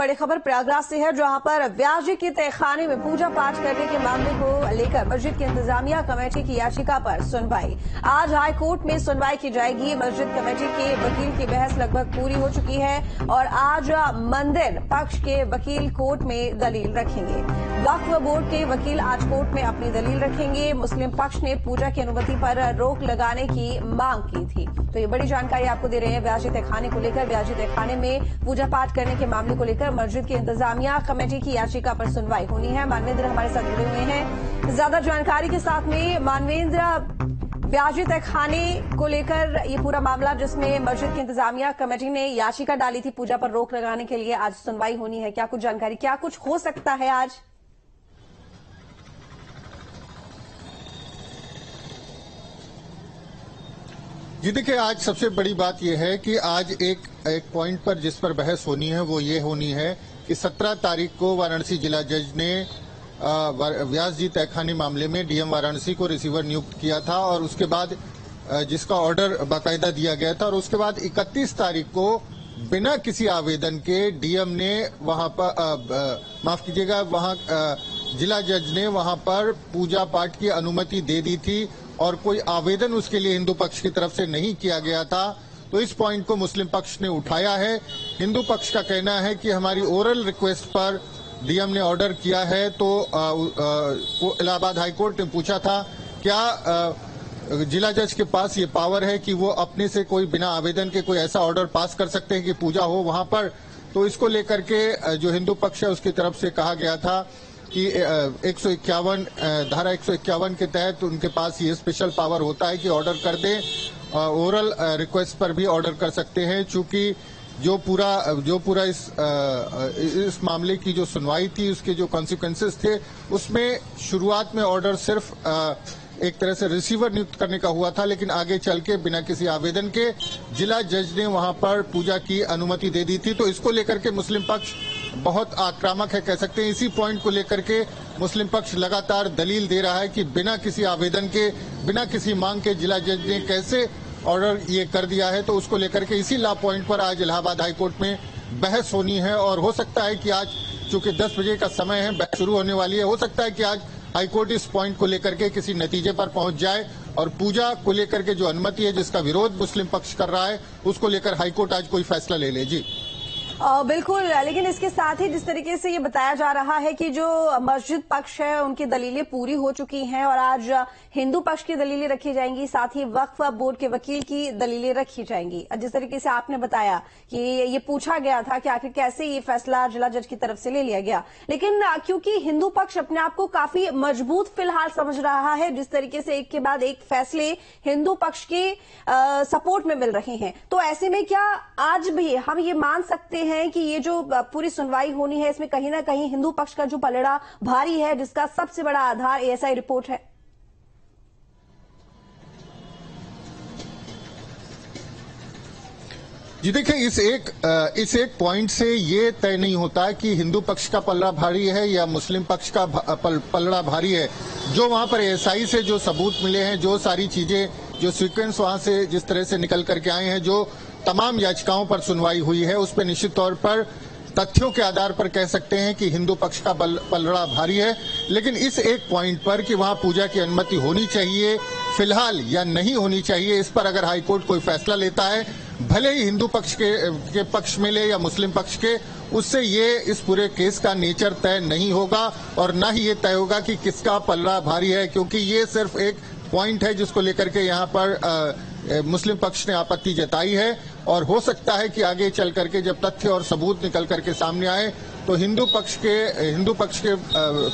बड़ी खबर प्रयागराज से है, जहां पर व्यास के तहखाने में पूजा पाठ करने के मामले को लेकर मस्जिद की इंतजामिया कमेटी की याचिका पर सुनवाई। आज हाई कोर्ट में सुनवाई की जाएगी। मस्जिद कमेटी के वकील की बहस लगभग पूरी हो चुकी है और आज मंदिर पक्ष के वकील कोर्ट में दलील रखेंगे। वक्फ बोर्ड के वकील आज कोर्ट में अपनी दलील रखेंगे। मुस्लिम पक्ष ने पूजा की अनुमति पर रोक लगाने की मांग की थी। तो ये बड़ी जानकारी आपको दे रहे हैं व्यास तहखाने को लेकर। व्यास तहखाने में पूजा पाठ करने के मामले को लेकर मस्जिद की इंतजामिया कमेटी की याचिका पर सुनवाई होनी है। मानवेंद्र हमारे साथ जुड़े हुए हैं ज्यादा जानकारी के साथ में। मानवेंद्र, व्यास तहखाने को लेकर ये पूरा मामला जिसमें मस्जिद की इंतजामिया कमेटी ने याचिका डाली थी पूजा पर रोक लगाने के लिए, आज सुनवाई होनी है। क्या कुछ जानकारी, क्या कुछ हो सकता है आज? जी देखिए, आज सबसे बड़ी बात यह है कि आज एक पॉइंट पर जिस पर बहस होनी है वो ये होनी है कि 17 तारीख को वाराणसी जिला जज ने व्यास जी तहखाने मामले में डीएम वाराणसी को रिसीवर नियुक्त किया था और उसके बाद जिसका ऑर्डर बाकायदा दिया गया था और उसके बाद 31 तारीख को बिना किसी आवेदन के डीएम ने वहां पर माफ कीजिएगा वहां जिला जज ने वहां पर पूजा पाठ की अनुमति दे दी थी और कोई आवेदन उसके लिए हिंदू पक्ष की तरफ से नहीं किया गया था। तो इस पॉइंट को मुस्लिम पक्ष ने उठाया है। हिंदू पक्ष का कहना है कि हमारी ओरल रिक्वेस्ट पर डीएम ने ऑर्डर किया है। तो इलाहाबाद हाईकोर्ट ने पूछा था क्या जिला जज के पास ये पावर है कि वो अपने से कोई बिना आवेदन के कोई ऐसा ऑर्डर पास कर सकते हैं कि पूजा हो वहां पर। तो इसको लेकर के जो हिंदू पक्ष है उसकी तरफ से कहा गया था कि 151 धारा 151 के तहत उनके पास ये स्पेशल पावर होता है कि ऑर्डर कर दें। ओरल रिक्वेस्ट पर भी ऑर्डर कर सकते हैं। चूंकि जो पूरा इस मामले की जो सुनवाई थी उसके जो कॉन्सिक्वेंसेस थे उसमें शुरुआत में ऑर्डर सिर्फ एक तरह से रिसीवर नियुक्त करने का हुआ था, लेकिन आगे चल के बिना किसी आवेदन के जिला जज ने वहां पर पूजा की अनुमति दे दी थी। तो इसको लेकर के मुस्लिम पक्ष बहुत आक्रामक है, कह सकते हैं। इसी पॉइंट को लेकर के मुस्लिम पक्ष लगातार दलील दे रहा है कि बिना किसी आवेदन के, बिना किसी मांग के जिला जज ने कैसे ऑर्डर ये कर दिया है। तो उसको लेकर के इसी लॉ पॉइंट पर आज इलाहाबाद हाईकोर्ट में बहस होनी है और हो सकता है कि आज चूंकि 10 बजे का समय है, बहस शुरू होने वाली है, हो सकता है कि आज हाईकोर्ट इस पॉइंट को लेकर के किसी नतीजे पर पहुंच जाए और पूजा को लेकर के जो अनुमति है जिसका विरोध मुस्लिम पक्ष कर रहा है उसको लेकर हाईकोर्ट आज कोई फैसला ले ले। जी बिल्कुल, लेकिन इसके साथ ही जिस तरीके से ये बताया जा रहा है कि जो मस्जिद पक्ष है उनकी दलीलें पूरी हो चुकी हैं और आज हिंदू पक्ष की दलीलें रखी जाएंगी, साथ ही वक्फ बोर्ड के वकील की दलीलें रखी जाएंगी। जिस तरीके से आपने बताया कि ये पूछा गया था कि आखिर कैसे ये फैसला जिला जज की तरफ से ले लिया गया, लेकिन क्योंकि हिंदू पक्ष अपने आप को काफी मजबूत फिलहाल समझ रहा है, जिस तरीके से एक के बाद एक फैसले हिंदू पक्ष के सपोर्ट में मिल रहे हैं, तो ऐसे में क्या आज भी हम ये मान सकते हैं कि ये जो पूरी सुनवाई होनी है इसमें कहीं ना कहीं हिंदू पक्ष का जो पलड़ा भारी है, जिसका सबसे बड़ा आधार एएसआई रिपोर्ट है? जी देखिए, इस एक पॉइंट से ये तय नहीं होता कि हिंदू पक्ष का पलड़ा भारी है या मुस्लिम पक्ष का पलड़ा भारी है। जो वहां पर एएसआई से जो सबूत मिले हैं, जो सारी चीजें, जो सीक्वेंस वहां से जिस तरह से निकल करके आए हैं, जो तमाम याचिकाओं पर सुनवाई हुई है, उस पर निश्चित तौर पर तथ्यों के आधार पर कह सकते हैं कि हिंदू पक्ष का पलड़ा भारी है। लेकिन इस एक पॉइंट पर कि वहां पूजा की अनुमति होनी चाहिए फिलहाल या नहीं होनी चाहिए, इस पर अगर हाईकोर्ट कोई फैसला लेता है, भले ही हिंदू पक्ष के पक्ष में ले या मुस्लिम पक्ष के, उससे ये इस पूरे केस का नेचर तय नहीं होगा और न ही ये तय होगा कि किसका पलड़ा भारी है, क्योंकि ये सिर्फ एक पॉइंट है जिसको लेकर के यहाँ पर मुस्लिम पक्ष ने आपत्ति जताई है। और हो सकता है कि आगे चल करके जब तथ्य और सबूत निकल करके सामने आए तो हिंदू पक्ष के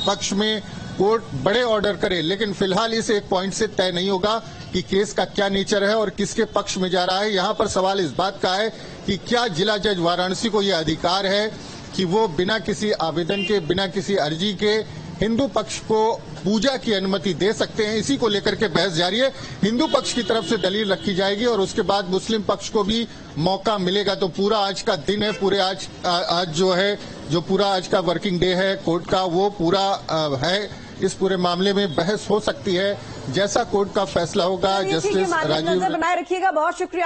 पक्ष में कोर्ट बड़े ऑर्डर करे, लेकिन फिलहाल इस एक पॉइंट से तय नहीं होगा कि केस का क्या नेचर है और किसके पक्ष में जा रहा है। यहाँ पर सवाल इस बात का है कि क्या जिला जज वाराणसी को यह अधिकार है कि वो बिना किसी आवेदन के, बिना किसी अर्जी के हिंदू पक्ष को पूजा की अनुमति दे सकते हैं। इसी को लेकर के बहस जारी है। हिंदू पक्ष की तरफ से दलील रखी जाएगी और उसके बाद मुस्लिम पक्ष को भी मौका मिलेगा। तो पूरा आज का दिन है, पूरे आज जो पूरा आज का वर्किंग डे है कोर्ट का, वो पूरा है। इस पूरे मामले में बहस हो सकती है। जैसा कोर्ट का फैसला होगा, जस्टिस राजीव बनाए रखिएगा। बहुत शुक्रिया।